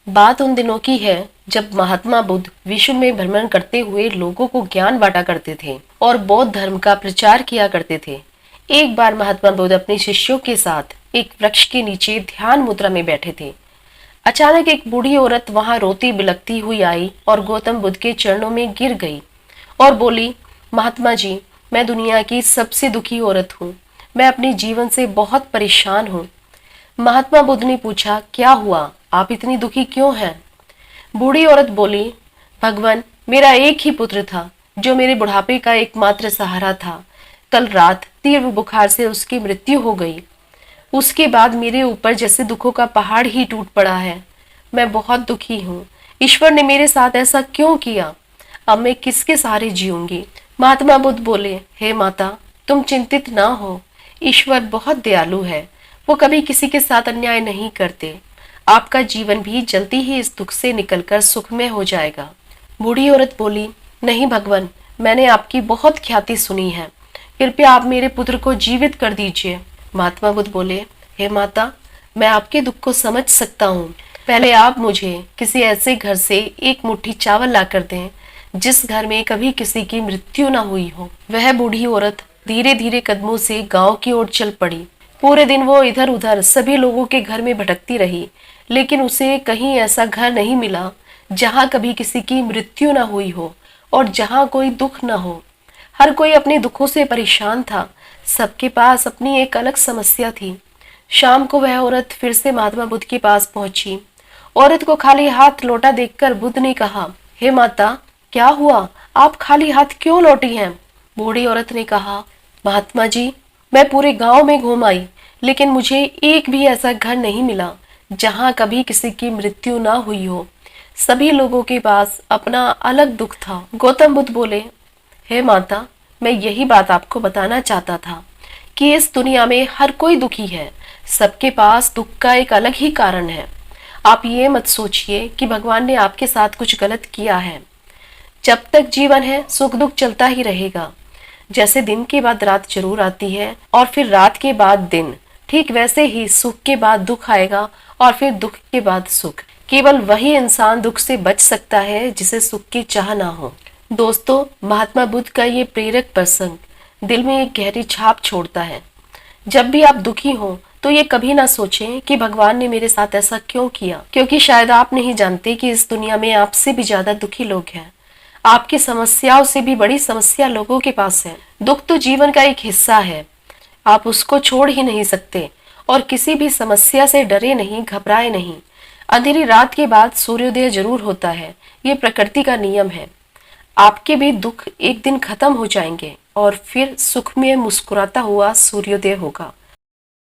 बात उन दिनों की है जब महात्मा बुद्ध विश्व में भ्रमण करते हुए लोगों को ज्ञान बांटा करते थे और बौद्ध धर्म का प्रचार किया करते थे। एक बार महात्मा बुद्ध अपने शिष्यों के साथ एक वृक्ष के नीचे ध्यान मुद्रा में बैठे थे। अचानक एक बूढ़ी औरत वहां रोती बिलखती हुई आई और गौतम बुद्ध के चरणों में गिर गई और बोली, महात्मा जी, मैं दुनिया की सबसे दुखी औरत हूँ। मैं अपने जीवन से बहुत परेशान हूँ। महात्मा बुद्ध ने पूछा, क्या हुआ, आप इतनी दुखी क्यों हैं? बूढ़ी औरत बोली, भगवान, मेरा एक ही पुत्र था जो मेरे बुढ़ापे का एकमात्र सहारा था। कल रात तीव्र बुखार से उसकी मृत्यु हो गई। उसके बाद मेरे ऊपर जैसे दुखों का पहाड़ ही टूट पड़ा है। मैं बहुत दुखी हूँ। ईश्वर ने मेरे साथ ऐसा क्यों किया? अब मैं किसके सहारे जीऊंगी? महात्मा बुद्ध बोले, हे माता, तुम चिंतित ना हो। ईश्वर बहुत दयालु है। वो कभी किसी के साथ अन्याय नहीं करते। आपका जीवन भी जल्दी ही इस दुख से निकलकर सुखमय हो जाएगा। बूढ़ी औरत बोली, नहीं भगवान, मैंने आपकी बहुत ख्याति सुनी है। कृपया आप मेरे पुत्र को जीवित कर दीजिए। महात्मा बुद्ध बोले, हे माता, मैं आपके दुख को समझ सकता हूँ। पहले आप मुझे किसी ऐसे घर से एक मुट्ठी चावल ला कर दें जिस घर में कभी किसी की मृत्यु न हुई हो। वह बूढ़ी औरत धीरे धीरे कदमों से गांव की ओर चल पड़ी। पूरे दिन वो इधर उधर सभी लोगों के घर में भटकती रही, लेकिन उसे कहीं ऐसा घर नहीं मिला जहां कभी किसी की मृत्यु न हुई हो और जहां कोई दुख न हो। हर कोई अपने दुखों से परेशान था। सबके पास अपनी एक अलग समस्या थी। शाम को वह औरत फिर से महात्मा बुद्ध के पास पहुंची। औरत को खाली हाथ लौटा देखकर बुद्ध ने कहा, हे माता, क्या हुआ, आप खाली हाथ क्यों लौटी हैं? बूढ़ी औरत ने कहा, महात्मा जी, मैं पूरे गांव में घूम आई, लेकिन मुझे एक भी ऐसा घर नहीं मिला जहां कभी किसी की मृत्यु ना हुई हो। सभी लोगों के पास अपना अलग दुख था। गौतम बुद्ध बोले, हे माता, मैं यही बात आपको बताना चाहता था कि इस दुनिया में हर कोई दुखी है। सबके पास दुख का एक अलग ही कारण है। आप ये मत सोचिए कि भगवान ने आपके साथ कुछ गलत किया है। जब तक जीवन है सुख दुख चलता ही रहेगा। जैसे दिन के बाद रात जरूर आती है और फिर रात के बाद दिन, ठीक वैसे ही सुख के बाद दुख आएगा और फिर दुख के बाद सुख। केवल वही इंसान दुख से बच सकता है जिसे सुख की चाह ना हो। दोस्तों, महात्मा बुद्ध का ये प्रेरक प्रसंग दिल में एक गहरी छाप छोड़ता है। जब भी आप दुखी हो तो ये कभी ना सोचें कि भगवान ने मेरे साथ ऐसा क्यों किया, क्योंकि शायद आप नहीं जानते कि इस दुनिया में आपसे भी ज्यादा दुखी लोग हैं। आपकी समस्याओं से भी बड़ी समस्या लोगों के पास है। दुख तो जीवन का एक हिस्सा है। आप उसको छोड़ ही नहीं सकते और किसी भी समस्या से डरे नहीं, घबराए नहीं। अंधेरी रात के बाद सूर्योदय जरूर होता है। ये प्रकृति का नियम है। आपके भी दुख एक दिन खत्म हो जाएंगे और फिर सुख में मुस्कुराता हुआ सूर्योदय होगा।